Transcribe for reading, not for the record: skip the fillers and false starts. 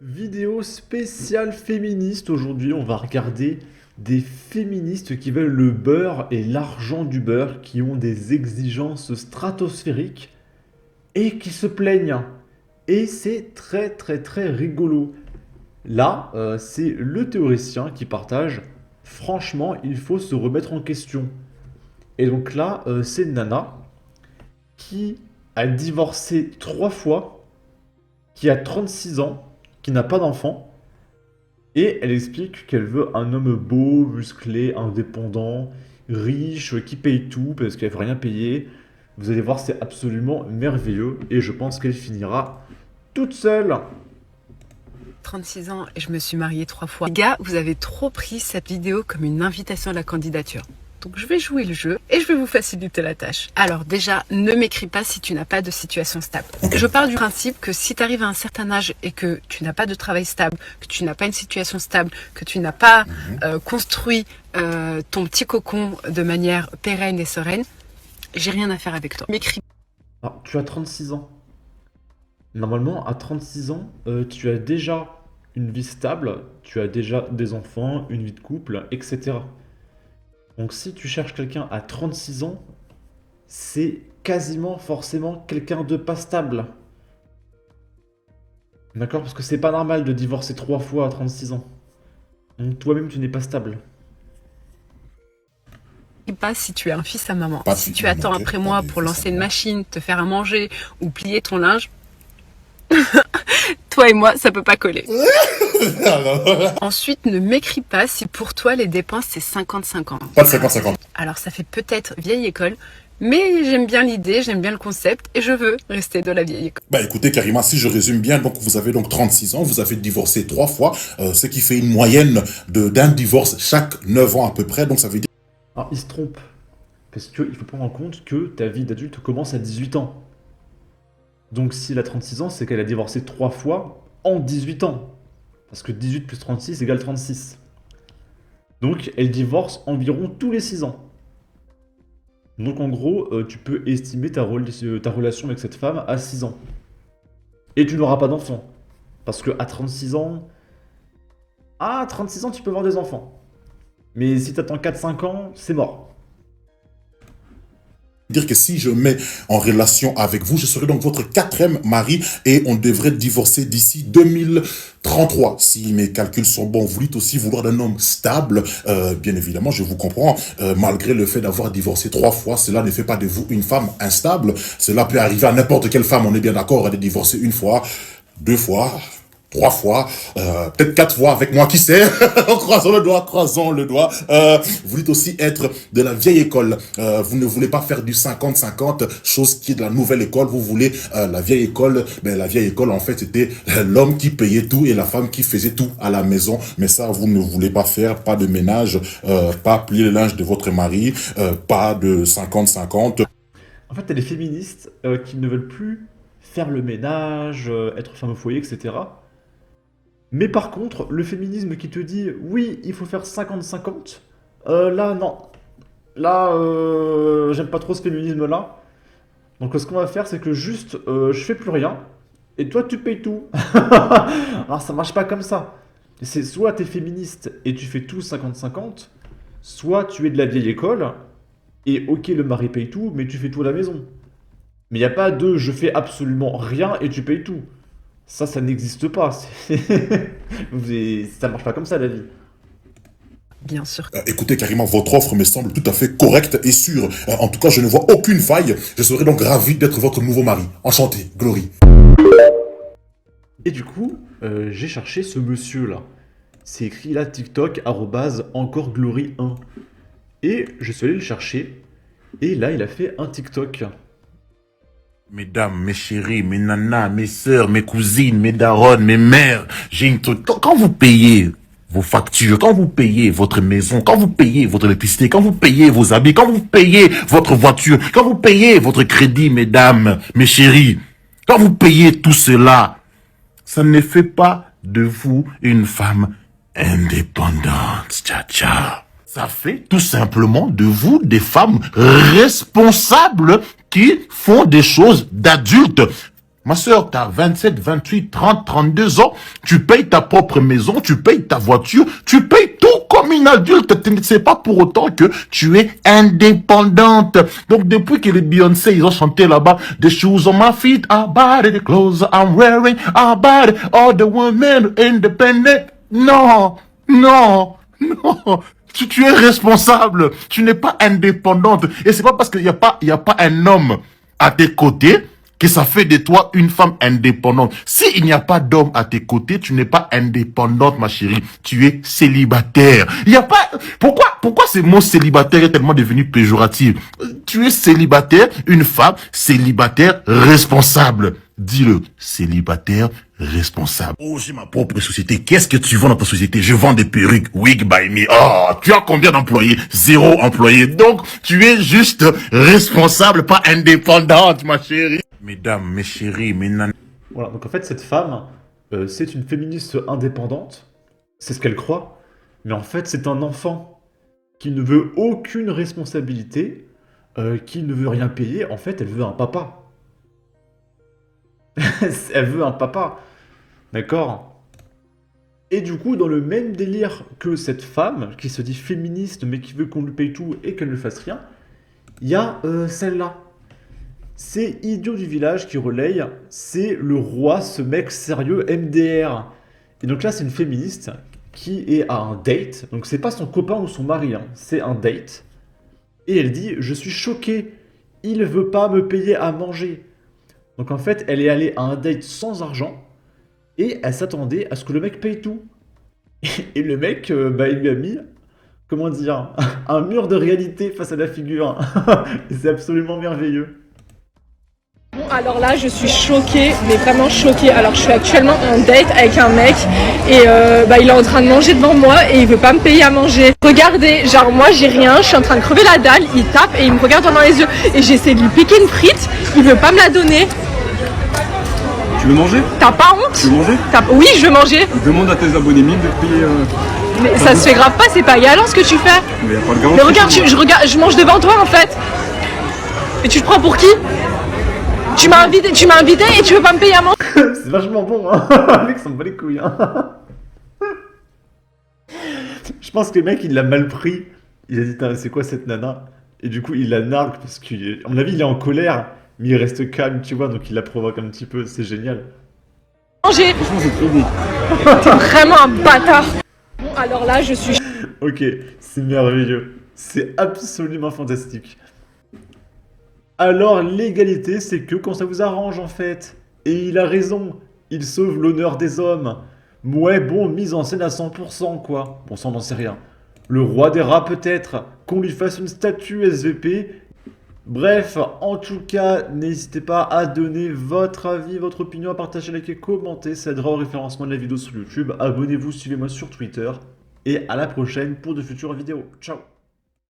Vidéo spéciale féministe. Aujourd'hui, on va regarder des féministes qui veulent le beurre et l'argent du beurre, qui ont des exigences stratosphériques et qui se plaignent. Et c'est très très très rigolo. Là, c'est le théoricien qui partage. Franchement, il faut se remettre en question. Et donc là, c'est Nana qui a divorcé 3 fois, qui a 36 ans, qui n'a pas d'enfant. Et elle explique qu'elle veut un homme beau, musclé, indépendant, riche, qui paye tout parce qu'elle veut rien payer. Vous allez voir, c'est absolument merveilleux et je pense qu'elle finira toute seule. 36 ans et je me suis mariée 3 fois. Les gars, vous avez trop pris cette vidéo comme une invitation à la candidature. Donc je vais jouer le jeu et je vais vous faciliter la tâche. Alors déjà, ne m'écris pas si tu n'as pas de situation stable. Je pars du principe que si tu arrives à un certain âge et que tu n'as pas de travail stable, que tu n'as pas une situation stable, que tu n'as pas construit ton petit cocon de manière pérenne et sereine, j'ai rien à faire avec toi. M'écris. Alors, tu as 36 ans. Normalement, à 36 ans, tu as déjà une vie stable, tu as déjà des enfants, une vie de couple, etc. Donc si tu cherches quelqu'un à 36 ans, c'est quasiment forcément quelqu'un de pas stable. D'accord? Parce que c'est pas normal de divorcer 3 fois à 36 ans. Donc toi-même, tu n'es pas stable. Pas si tu es un fils à maman. Pas Si si tu tu es attends manqué, après pas moi de pour fils lancer à une maman. machine, te faire à manger ou plier ton linge, toi et moi, ça peut pas coller. Ensuite, ne m'écris pas si pour toi les dépenses c'est 50-50. Pas de 50-50. Alors ça fait peut-être vieille école, mais j'aime bien l'idée, j'aime bien le concept et je veux rester de la vieille école. Bah écoutez Karima, si je résume bien, donc vous avez donc 36 ans, vous avez divorcé 3 fois, ce qui fait une moyenne d'un divorce chaque 9 ans à peu près, donc ça veut dire... Alors, il se trompe. Parce qu'il faut prendre en compte que ta vie d'adulte commence à 18 ans. Donc si elle a 36 ans, c'est qu'elle a divorcé 3 fois en 18 ans. Parce que 18 plus 36 égale 36. Donc elle divorce environ tous les 6 ans. Donc en gros, tu peux estimer ta relation avec cette femme à 6 ans. Et tu n'auras pas d'enfant. Parce que à 36 ans... À 36 ans, tu peux avoir des enfants. Mais si t'attends 4-5 ans, c'est mort. Dire que si je mets en relation avec vous, je serai donc votre 4e mari et on devrait divorcer d'ici 2033. Si mes calculs sont bons, vous dites aussi vouloir d'un homme stable. Bien évidemment, je vous comprends. Malgré le fait d'avoir divorcé 3 fois, cela ne fait pas de vous une femme instable. Cela peut arriver à n'importe quelle femme, on est bien d'accord, de divorcer 1 fois, 2 fois, 3 fois, peut-être 4 fois avec moi, qui sait. Croisons le doigt, croisons le doigt. Vous dites aussi être de la vieille école. Vous ne voulez pas faire du 50-50, chose qui est de la nouvelle école. Vous voulez la vieille école. Mais la vieille école, en fait, c'était l'homme qui payait tout et la femme qui faisait tout à la maison. Mais ça, vous ne voulez pas faire. Pas de ménage, pas plier le linge de votre mari, pas de 50-50. En fait, t'as des féministes qui ne veulent plus faire le ménage, être femme au foyer, etc. Mais par contre, le féminisme qui te dit oui, il faut faire 50-50, là non. Là, j'aime pas trop ce féminisme-là. Donc ce qu'on va faire, c'est que juste, je fais plus rien, et toi tu payes tout. Alors ça marche pas comme ça. C'est soit t'es féministe et tu fais tout 50-50, soit tu es de la vieille école, et ok le mari paye tout, mais tu fais tout à la maison. Mais il n'y a pas de je fais absolument rien et tu payes tout. Ça n'existe pas. Ça marche pas comme ça la vie. Bien sûr. Écoutez, Karima, votre offre me semble tout à fait correcte et sûre. En tout cas, je ne vois aucune faille. Je serais donc ravi d'être votre nouveau mari. Enchanté, Glory. Et du coup, j'ai cherché ce monsieur là. C'est écrit là TikTok @encoreglory1. Et je suis allé le chercher. Et là, il a fait un TikTok. Mesdames, mes chéris, mes nanas, mes sœurs, mes cousines, mes daronnes, mes mères, j'ai une truc. Quand vous payez vos factures, quand vous payez votre maison, quand vous payez votre électricité, quand vous payez vos habits, quand vous payez votre voiture, quand vous payez votre crédit, mesdames, mes chéris, quand vous payez tout cela, ça ne fait pas de vous une femme indépendante. Tcha tcha. Ça fait tout simplement de vous des femmes responsables qui font des choses d'adultes. Ma sœur, t'as 27, 28, 30, 32 ans, tu payes ta propre maison, tu payes ta voiture, tu payes tout comme une adulte. C'est pas pour autant que tu es indépendante. Donc, depuis que les Beyoncé, ils ont chanté là-bas, The shoes on my feet are body, the clothes I'm wearing are body, all the women independent. Non, non, non. Tu es responsable. Tu n'es pas indépendante. Et c'est pas parce qu'il y a pas un homme à tes côtés que ça fait de toi une femme indépendante. S'il n'y a pas d'homme à tes côtés, tu n'es pas indépendante, ma chérie. Tu es célibataire. Il y a pas, pourquoi ce mot célibataire est tellement devenu péjoratif? Tu es célibataire, une femme célibataire responsable. Dis-le, célibataire responsable. Oh, j'ai ma propre société. Qu'est-ce que tu vends dans ta société? Je vends des perruques. Wig by me. Oh, tu as combien d'employés? 0 employés. Donc, tu es juste responsable, pas indépendante, ma chérie. Mesdames, mes chéris, mes nanas. Voilà, donc en fait, cette femme, c'est une féministe indépendante, c'est ce qu'elle croit, mais en fait, c'est un enfant qui ne veut aucune responsabilité, qui ne veut rien payer. En fait, elle veut un papa. Elle veut un papa, d'accord? Et du coup, dans le même délire que cette femme, qui se dit féministe, mais qui veut qu'on lui paye tout et qu'elle ne fasse rien, il y a celle-là. C'est Idiot du village qui relaye, c'est le roi, ce mec sérieux MDR. Et donc là, c'est une féministe qui est à un date, donc c'est pas son copain ou son mari, hein, c'est un date. Et elle dit, je suis choquée, il veut pas me payer à manger. Donc en fait, elle est allée à un date sans argent, et elle s'attendait à ce que le mec paye tout. Et le mec, il lui a mis, comment dire, un mur de réalité face à la figure. Et c'est absolument merveilleux. Bon, alors là, je suis choquée, mais vraiment choquée. Alors, je suis actuellement en date avec un mec et il est en train de manger devant moi et il veut pas me payer à manger. Regardez, genre moi j'ai rien, je suis en train de crever la dalle, il tape et il me regarde dans les yeux et j'essaie de lui piquer une frite, il veut pas me la donner. Tu veux manger? T'as pas honte? Tu veux manger? Oui, je veux manger. Demande à tes abonnés 1000 de te payer. Mais ça se fait grave pas, c'est pas galant ce que tu fais. Mais y a pas de garantie. Mais regarde, je mange devant toi en fait. Et tu te prends pour qui? Tu m'as invité et tu veux pas me payer à manger? C'est vachement bon, hein. Le mec s'en bat les couilles, hein. Je pense que le mec, il l'a mal pris. Il a dit, c'est quoi cette nana? Et du coup, il la nargue parce qu'à mon avis, il est en colère, mais il reste calme, tu vois, donc il la provoque un petit peu. C'est génial. Manger. Franchement, c'est trop bon. T'es vraiment un bâtard. Bon, alors là, je suis... Ok, c'est merveilleux. C'est absolument fantastique. Alors, l'égalité, c'est que quand ça vous arrange, en fait. Et il a raison. Il sauve l'honneur des hommes. Ouais, bon, mise en scène à 100%, quoi. Bon, ça, on n'en sait rien. Le roi des rats, peut-être. Qu'on lui fasse une statue SVP. Bref, en tout cas, n'hésitez pas à donner votre avis, votre opinion, à partager, liker, commenter. Ça aidera au référencement de la vidéo sur YouTube. Abonnez-vous, suivez-moi sur Twitter. Et à la prochaine pour de futures vidéos. Ciao!